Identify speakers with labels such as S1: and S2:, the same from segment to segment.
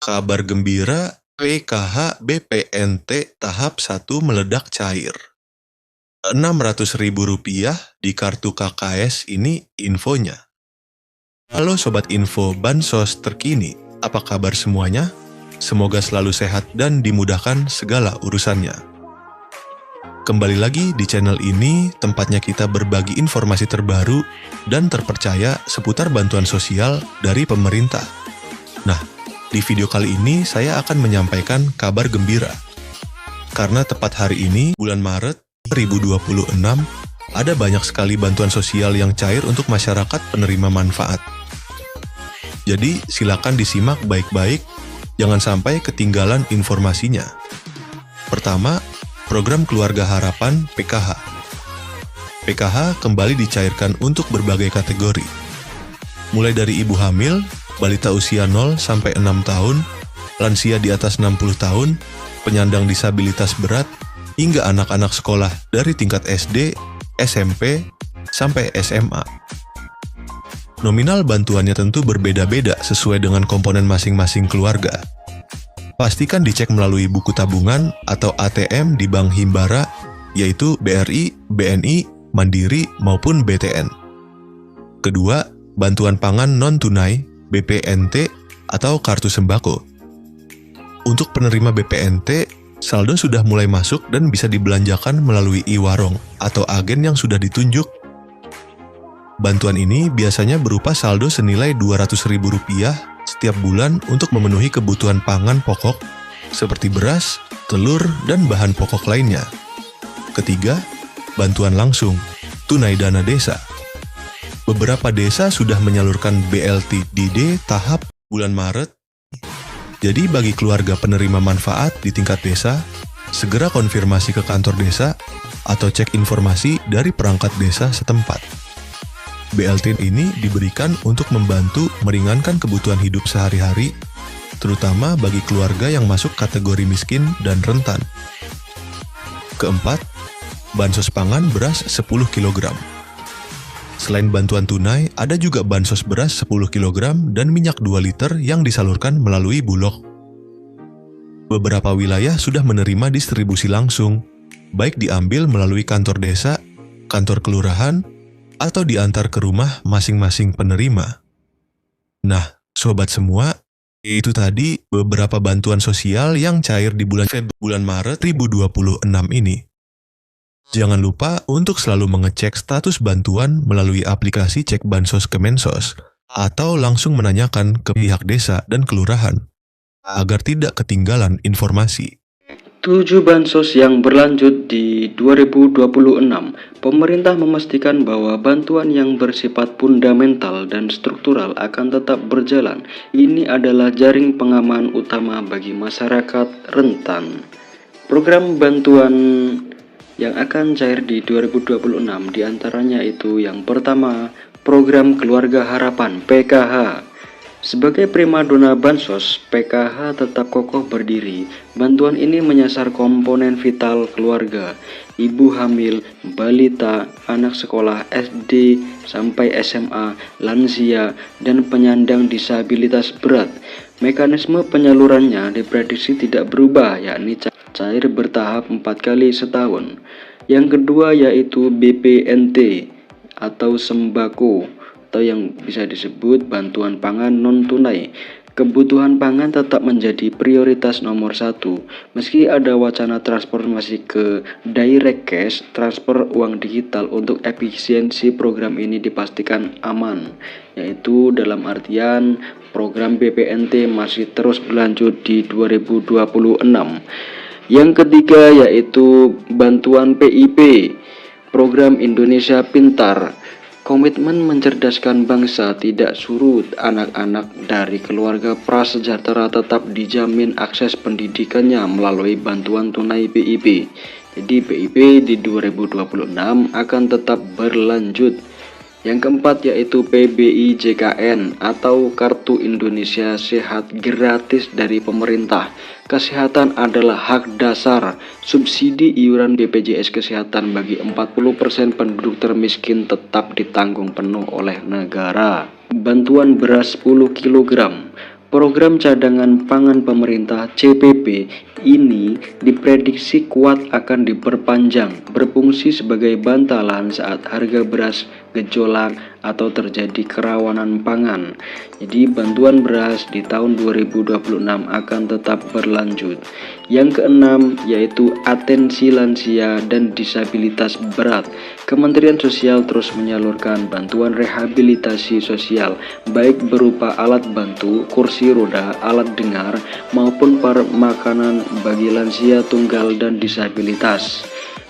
S1: Kabar gembira, PKH BPNT tahap 1 meledak cair. Rp600.000 di kartu KKS ini infonya. Halo Sobat Info Bansos terkini, apa kabar semuanya? Semoga selalu sehat dan dimudahkan segala urusannya. Kembali lagi di channel ini, tempatnya kita berbagi informasi terbaru dan terpercaya seputar bantuan sosial dari pemerintah. Nah, di video kali ini saya akan menyampaikan kabar gembira. Karena tepat hari ini, bulan Maret 2026, ada banyak sekali bantuan sosial yang cair untuk masyarakat penerima manfaat. Jadi, silakan disimak baik-baik, jangan sampai ketinggalan informasinya. Pertama, program Keluarga Harapan PKH. PKH kembali dicairkan untuk berbagai kategori. Mulai dari ibu hamil, balita usia 0 sampai 6 tahun, lansia di atas 60 tahun, penyandang disabilitas berat, hingga anak-anak sekolah dari tingkat SD, SMP, sampai SMA. Nominal bantuannya tentu berbeda-beda sesuai dengan komponen masing-masing keluarga. Pastikan dicek melalui buku tabungan atau ATM di Bank Himbara, yaitu BRI, BNI, Mandiri, maupun BTN. Kedua, bantuan pangan non-tunai, BPNT, atau kartu sembako. Untuk penerima BPNT, saldo sudah mulai masuk dan bisa dibelanjakan melalui e-warung atau agen yang sudah ditunjuk. Bantuan ini biasanya berupa saldo senilai Rp200.000 setiap bulan untuk memenuhi kebutuhan pangan pokok seperti beras, telur, dan bahan pokok lainnya. Ketiga, bantuan langsung, tunai dana desa. Beberapa desa sudah menyalurkan BLTDD tahap bulan Maret. Jadi bagi keluarga penerima manfaat di tingkat desa, segera konfirmasi ke kantor desa atau cek informasi dari perangkat desa setempat. BLT ini diberikan untuk membantu meringankan kebutuhan hidup sehari-hari, terutama bagi keluarga yang masuk kategori miskin dan rentan. Keempat, bansos pangan beras 10 kg. Selain bantuan tunai, ada juga bansos beras 10 kg dan minyak 2 liter yang disalurkan melalui Bulog. Beberapa wilayah sudah menerima distribusi langsung, baik diambil melalui kantor desa, kantor kelurahan, atau diantar ke rumah masing-masing penerima. Nah, sobat semua, itu tadi beberapa bantuan sosial yang cair di bulan Maret 2026 ini. Jangan lupa untuk selalu mengecek status bantuan melalui aplikasi Cek Bansos Kemensos atau langsung menanyakan ke pihak desa dan kelurahan agar tidak ketinggalan informasi.
S2: 7 bansos yang berlanjut di 2026, pemerintah memastikan bahwa bantuan yang bersifat fundamental dan struktural akan tetap berjalan. Ini adalah jaring pengaman utama bagi masyarakat rentan. Program bantuan yang akan cair di 2026 diantaranya itu yang pertama, program Keluarga Harapan PKH. Sebagai primadona bansos, PKH tetap kokoh berdiri. Bantuan ini menyasar komponen vital keluarga, ibu hamil, balita, anak sekolah SD sampai SMA, lansia, dan penyandang disabilitas berat. Mekanisme penyalurannya diprediksi tidak berubah, yakni cair bertahap 4 kali setahun. Yang kedua yaitu BPNT atau sembako, atau yang bisa disebut bantuan pangan non-tunai. Kebutuhan pangan tetap menjadi prioritas nomor 1. Meski ada wacana transformasi ke direct cash, transfer uang digital untuk efisiensi program ini dipastikan aman, yaitu dalam artian program BPNT masih terus berlanjut di 2026. Yang ketiga yaitu bantuan PIP, program Indonesia Pintar. Komitmen mencerdaskan bangsa tidak surut. Anak-anak dari keluarga prasejahtera tetap dijamin akses pendidikannya melalui bantuan tunai PIP. Jadi PIP di 2026 akan tetap berlanjut. Yang keempat yaitu PBI JKN atau Kartu Indonesia Sehat gratis dari pemerintah. Kesehatan adalah hak dasar. Subsidi iuran BPJS Kesehatan bagi 40% penduduk termiskin tetap ditanggung penuh oleh negara. Bantuan beras 10 kg. Program cadangan pangan pemerintah CPP ini diprediksi kuat akan diperpanjang, berfungsi sebagai bantalan saat harga beras gejolak atau terjadi kerawanan pangan. Jadi bantuan beras di tahun 2026 akan tetap berlanjut. Yang keenam yaitu atensi lansia dan disabilitas berat. Kementerian Sosial terus menyalurkan bantuan rehabilitasi sosial baik berupa alat bantu, kursi roda, alat dengar maupun makanan bagi lansia tunggal dan disabilitas.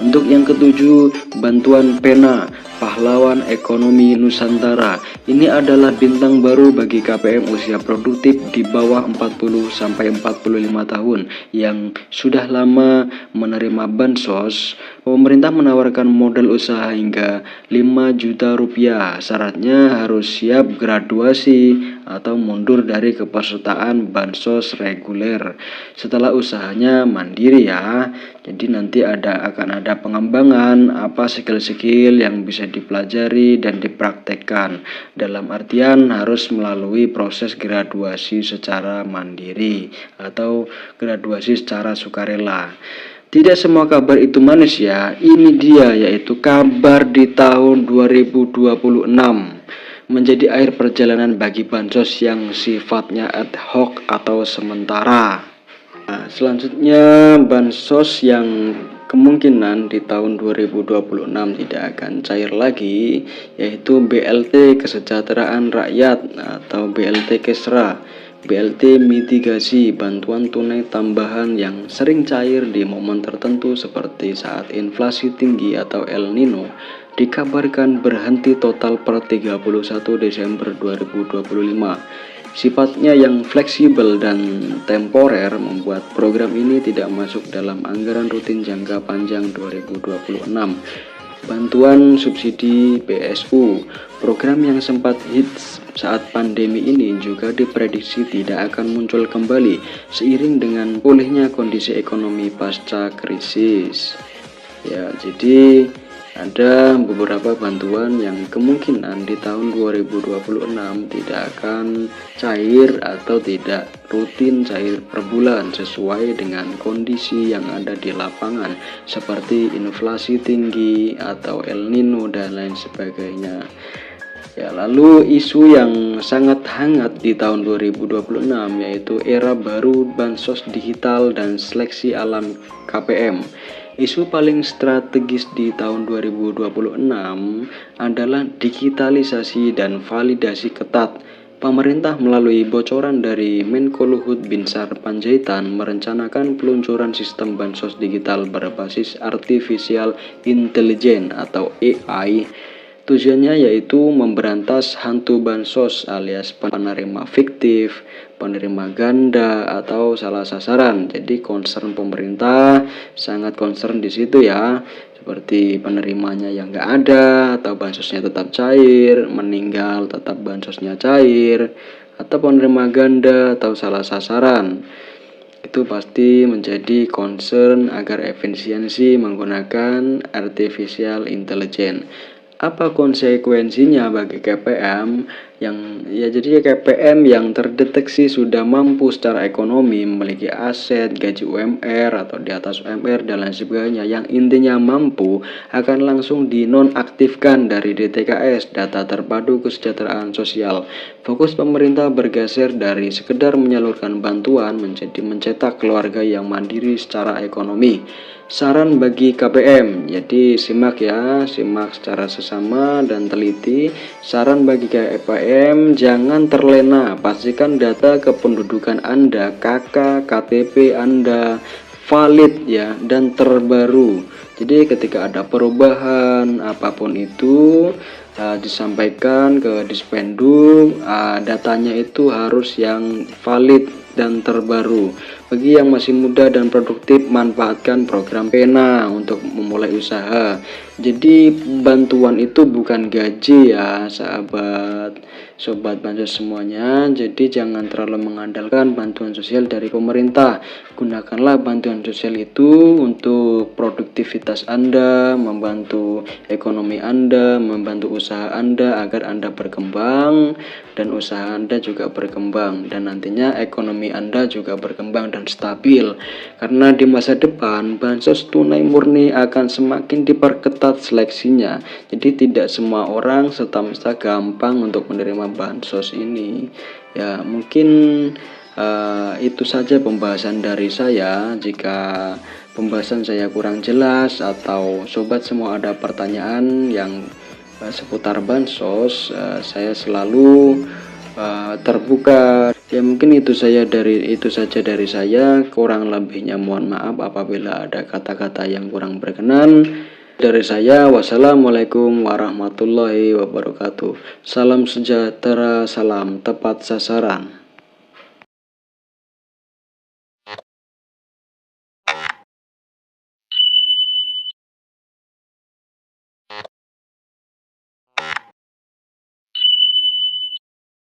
S2: Untuk yang ketujuh, bantuan pena pahlawan ekonomi Nusantara. Ini adalah bintang baru bagi KPM usia produktif di bawah 40 sampai 45 tahun yang sudah lama menerima bansos. Pemerintah menawarkan modal usaha hingga 5 juta rupiah. Syaratnya harus siap graduasi atau mundur dari kepesertaan bansos reguler. Setelah usahanya mandiri ya. Jadi nanti akan ada pengembangan apa skill-skill yang bisa dipelajari dan dipraktekkan. Dalam artian harus melalui proses graduasi secara mandiri atau graduasi secara sukarela. Tidak semua kabar itu manis ya. Ini dia yaitu kabar di tahun 2026 menjadi akhir perjalanan bagi bansos yang sifatnya ad hoc atau sementara. Nah, selanjutnya bansos yang kemungkinan di tahun 2026 tidak akan cair lagi yaitu BLT Kesejahteraan Rakyat atau BLT Kesra, BLT mitigasi bantuan tunai tambahan yang sering cair di momen tertentu seperti saat inflasi tinggi atau El Nino dikabarkan berhenti total per 31 Desember 2025. Sifatnya yang fleksibel dan temporer membuat program ini tidak masuk dalam anggaran rutin jangka panjang 2026. Bantuan subsidi BSU, program yang sempat hits saat pandemi ini juga diprediksi tidak akan muncul kembali seiring dengan pulihnya kondisi ekonomi pasca krisis. Ya, jadi ada beberapa bantuan yang kemungkinan di tahun 2026 tidak akan cair atau tidak rutin cair per bulan sesuai dengan kondisi yang ada di lapangan seperti inflasi tinggi atau El Nino dan lain sebagainya. Ya, lalu isu yang sangat hangat di tahun 2026 yaitu era baru bansos digital dan seleksi alam KPM. Isu paling strategis di tahun 2026 adalah digitalisasi dan validasi ketat. Pemerintah melalui bocoran dari Menko Luhut Binsar Panjaitan merencanakan peluncuran sistem bansos digital berbasis artificial intelligence atau AI. Tujuannya yaitu memberantas hantu bansos alias penerima fiktif, penerima ganda atau salah sasaran. Jadi concern pemerintah sangat concern di situ ya, seperti penerimanya yang nggak ada atau bansosnya tetap cair, meninggal tetap bansosnya cair, atau penerima ganda atau salah sasaran. Itu pasti menjadi concern agar efisiensi menggunakan artificial intelligence. Apa konsekuensinya bagi KPM jadi KPM yang terdeteksi sudah mampu secara ekonomi, memiliki aset, gaji UMR atau di atas UMR dan lain sebagainya, yang intinya mampu akan langsung dinonaktifkan dari DTKS, data terpadu kesejahteraan sosial. Fokus pemerintah bergeser dari sekedar menyalurkan bantuan menjadi mencetak keluarga yang mandiri secara ekonomi. Saran bagi KPM, jadi simak secara sesama dan teliti. Saran bagi KPM, jangan terlena, pastikan data kependudukan Anda, KK, KTP Anda valid ya dan terbaru. Jadi ketika ada perubahan apapun itu disampaikan ke Dispenduk, datanya itu harus yang valid dan terbaru. Bagi yang masih muda dan produktif, manfaatkan program Pena untuk memulai usaha. Jadi bantuan itu bukan gaji ya sobat bansos semuanya. Jadi jangan terlalu mengandalkan bantuan sosial dari pemerintah. Gunakanlah bantuan sosial itu untuk produktivitas Anda, membantu ekonomi Anda, membantu usaha Anda agar Anda berkembang dan usaha Anda juga berkembang, dan nantinya ekonomi Anda juga berkembang dan stabil. Karena di masa depan bansos tunai murni akan semakin diperketat seleksinya. Jadi tidak semua orang serta-merta gampang untuk menerima bansos ini. Ya, mungkin itu saja pembahasan dari saya. Jika pembahasan saya kurang jelas atau sobat semua ada pertanyaan yang seputar bansos, saya selalu terbuka. Ya, mungkin itu saja dari saya. Kurang lebihnya mohon maaf apabila ada kata-kata yang kurang berkenan. Dari saya, wassalamualaikum warahmatullahi wabarakatuh. Salam sejahtera, salam tepat sasaran.